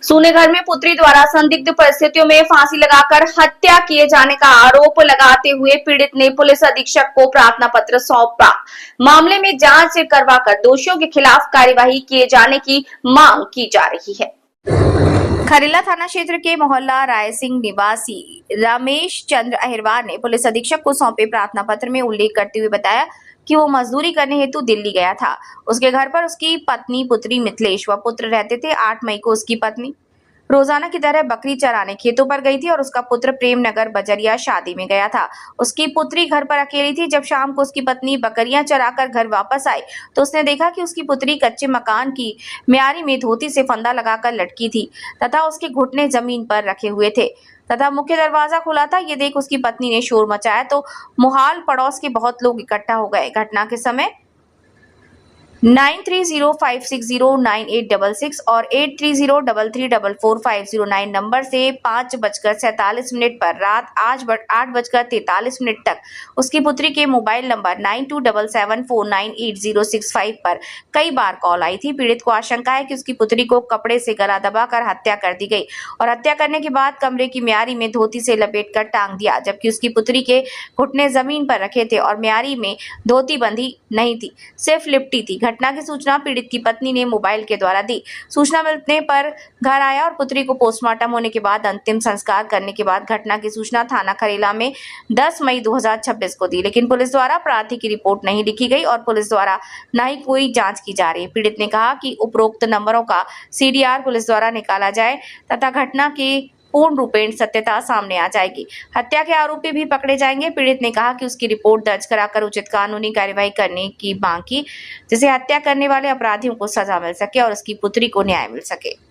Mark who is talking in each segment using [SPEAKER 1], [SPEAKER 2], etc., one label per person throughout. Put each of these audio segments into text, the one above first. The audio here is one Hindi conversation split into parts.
[SPEAKER 1] सूनेघर में पुत्री द्वारा संदिग्ध परिस्थितियों में फांसी लगाकर हत्या किए जाने का आरोप लगाते हुए पीड़ित ने पुलिस अधीक्षक को प्रार्थना पत्र सौंपा। मामले में जांच करवाकर दोषियों के खिलाफ कार्यवाही किए जाने की मांग की जा रही है। खरेला थाना क्षेत्र के मोहल्ला रायसिंह निवासी रमेश चंद्र अहिरवार ने पुलिस अधीक्षक को सौंपे प्रार्थना पत्र में उल्लेख करते हुए बताया कि वो मजदूरी करने हेतु दिल्ली गया था। उसके घर पर उसकी पत्नी, पुत्री मिथिलेश व पुत्र रहते थे। 8 मई को उसकी पत्नी रोजाना की तरह बकरी चराने खेतों पर गई थी और उसका पुत्र प्रेमनगर बजरिया शादी में गया था। उसकी पुत्री घर पर अकेली थी। जब शाम को उसकी पत्नी बकरियां चराकर घर वापस आई तो उसने देखा कि उसकी पुत्री कच्चे मकान की म्यारी में धोती से फंदा लगाकर लटकी थी तथा उसके घुटने जमीन पर रखे हुए थे तथा मुख्य दरवाजा खुला था। ये देख उसकी पत्नी ने शोर मचाया तो मुहाल पड़ोस के बहुत लोग इकट्ठा हो गए। घटना के समय 9305609866 और 8303344509 नंबर से 5:47 पर रात 8:43 तक उसकी पुत्री के मोबाइल नंबर 9277498065 पर कई बार कॉल आई थी। पीड़ित को आशंका है कि उसकी पुत्री को कपड़े से गला दबाकर हत्या कर दी गई और हत्या करने के बाद कमरे की म्यारी में धोती से लपेटकर टांग दिया, जबकि उसकी पुत्री के घुटने जमीन पर रखे थे और म्यारी में धोती बंधी नहीं थी, सिर्फ लिपटी थी। घटना की सूचना पीड़ित की पत्नी ने मोबाइल के द्वारा दी। सूचना मिलने पर घर आया और पुत्री को पोस्टमार्टम होने के बाद अंतिम संस्कार करने के बाद घटना की सूचना थाना खरेला में 10 मई 2026 को दी, लेकिन पुलिस द्वारा अपराधी की रिपोर्ट नहीं लिखी गई और पुलिस द्वारा न ही कोई जांच की जा रही है। पीड़ित ने कहा कि उपरोक्त नंबरों का सीडीआर पुलिस द्वारा निकाला जाए तथा घटना की पूर्ण रूपेण सत्यता सामने आ जाएगी। हत्या के आरोपी भी पकड़े जाएंगे। पीड़ित ने कहा कि उसकी रिपोर्ट दर्ज कराकर उचित कानूनी कार्यवाही करने की मांग की, जिससे हत्या करने वाले अपराधियों को सजा मिल सके और उसकी पुत्री को न्याय मिल सके।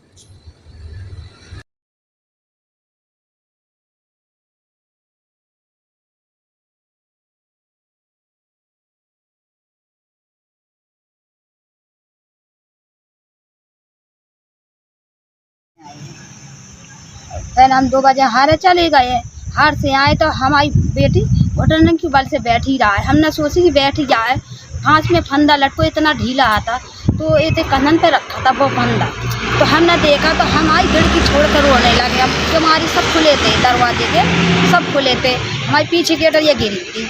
[SPEAKER 2] फिर हम 2 बजे हारे चले गए। हार से आए तो हमारी बेटी घुटने की बल से बैठ ही रहा है। हमने सोची कि बैठ ही जाए, फांस में फंदा लटको इतना ढीला आता तो ये कंधन पे रखा था वो फंदा, तो हमने देखा तो हमारी खिड़की छोड़ कर रोने लगे। अब हमारी सब खुले थे, दरवाजे के सब खुले थे। हमारे पीछे गेट ये गिरी थी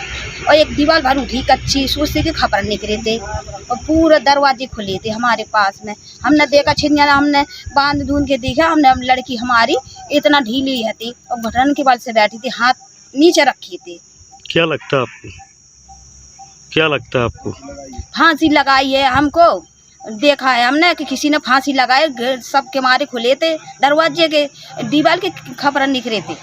[SPEAKER 2] और एक दीवार भर उठी कच्ची, सोचते कि खबर निकले थे और पूरे दरवाजे खुले थे हमारे पास में। हमने देखा छिनिया, हमने बांध ढूंढ के देखा, हमने लड़की हमारी इतना ढीली थी और घुटन के बल से बैठी थी, हाथ नीचे रखी थी।
[SPEAKER 3] क्या लगता है आपको? क्या लगता है आपको?
[SPEAKER 2] फांसी लगाई है हमको देखा है हमने कि किसी ने फांसी लगाए। सब के मारे खुले थे, दरवाजे के दीवार के खबर निकले थे,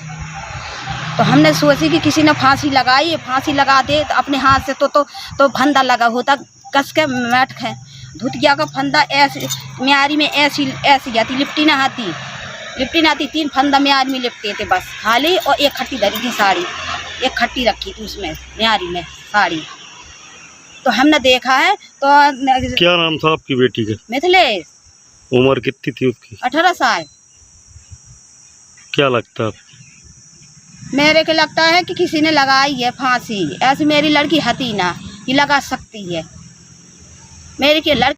[SPEAKER 2] तो हमने सोची कि किसी ने फांसी लगाई है। फांसी लगा दे तो अपने हाथ से तो फंदा लगा होता, कस के मैट है धुतिया का फंदा ऐसे म्यारी में ऐसी जाती, लिपटी ना आती 3 फंदा म्यारी में लिपटे थे बस खाली, और एक खट्टी धरी थी साड़ी, एक खट्टी रखी थी उसमें म्यारी में साड़ी। तो हमने देखा है। तो
[SPEAKER 3] क्या नाम था आपकी बेटी का?
[SPEAKER 2] मिथिलेश।
[SPEAKER 3] उम्र कितनी थी उसकी?
[SPEAKER 2] 18 साल।
[SPEAKER 3] क्या लगता है आपको?
[SPEAKER 2] मेरे को लगता है कि किसी ने लगाई है फांसी, ऐसी मेरी लड़की हती ना, ये लगा सकती है मेरी के लड़की।